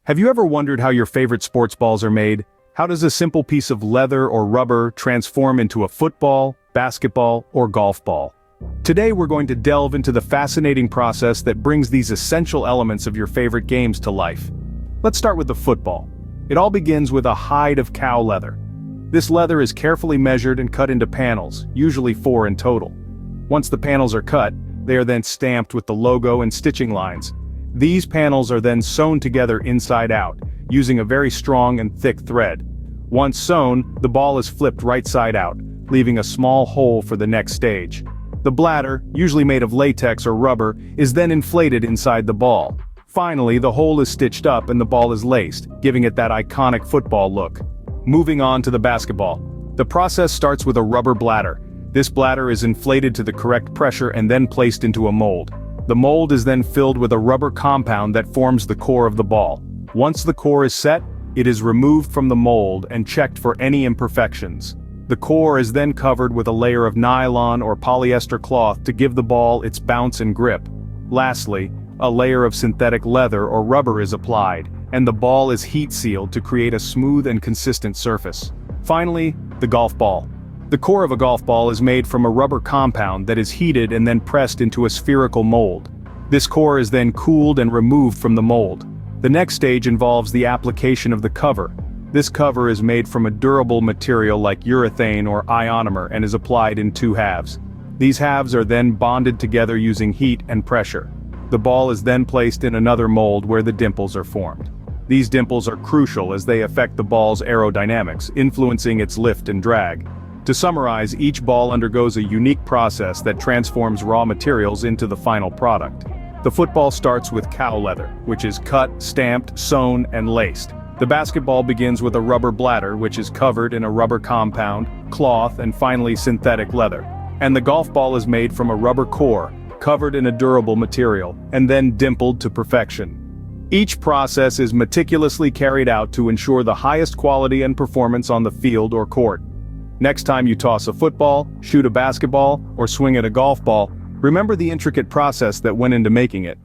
Have you ever wondered how your favorite sports balls are made? How does a simple piece of leather or rubber transform into a football, basketball, or golf ball? Today we're going to delve into the fascinating process that brings these essential elements of your favorite games to life. Let's start with the football. It all begins with a hide of cow leather. This leather is carefully measured and cut into panels, usually 4 in total. Once the panels are cut, they are then stamped with the logo and stitching lines. These panels are then sewn together inside out, using a very strong and thick thread. Once sewn, the ball is flipped right side out, leaving a small hole for the next stage. The bladder, usually made of latex or rubber, is then inflated inside the ball. Finally, the hole is stitched up and the ball is laced, giving it that iconic football look. Moving on to the basketball. The process starts with a rubber bladder. This bladder is inflated to the correct pressure and then placed into a mold. The mold is then filled with a rubber compound that forms the core of the ball. Once the core is set, it is removed from the mold and checked for any imperfections. The core is then covered with a layer of nylon or polyester cloth to give the ball its bounce and grip. Lastly, a layer of synthetic leather or rubber is applied, and the ball is heat sealed to create a smooth and consistent surface. Finally, the golf ball. The core of a golf ball is made from a rubber compound that is heated and then pressed into a spherical mold. This core is then cooled and removed from the mold. The next stage involves the application of the cover. This cover is made from a durable material like urethane or ionomer and is applied in 2 halves. These halves are then bonded together using heat and pressure. The ball is then placed in another mold where the dimples are formed. These dimples are crucial as they affect the ball's aerodynamics, influencing its lift and drag. To summarize, each ball undergoes a unique process that transforms raw materials into the final product. The football starts with cow leather, which is cut, stamped, sewn, and laced. The basketball begins with a rubber bladder, which is covered in a rubber compound, cloth, and finally synthetic leather. And the golf ball is made from a rubber core, covered in a durable material, and then dimpled to perfection. Each process is meticulously carried out to ensure the highest quality and performance on the field or court. Next time you toss a football, shoot a basketball, or swing at a golf ball, remember the intricate process that went into making it.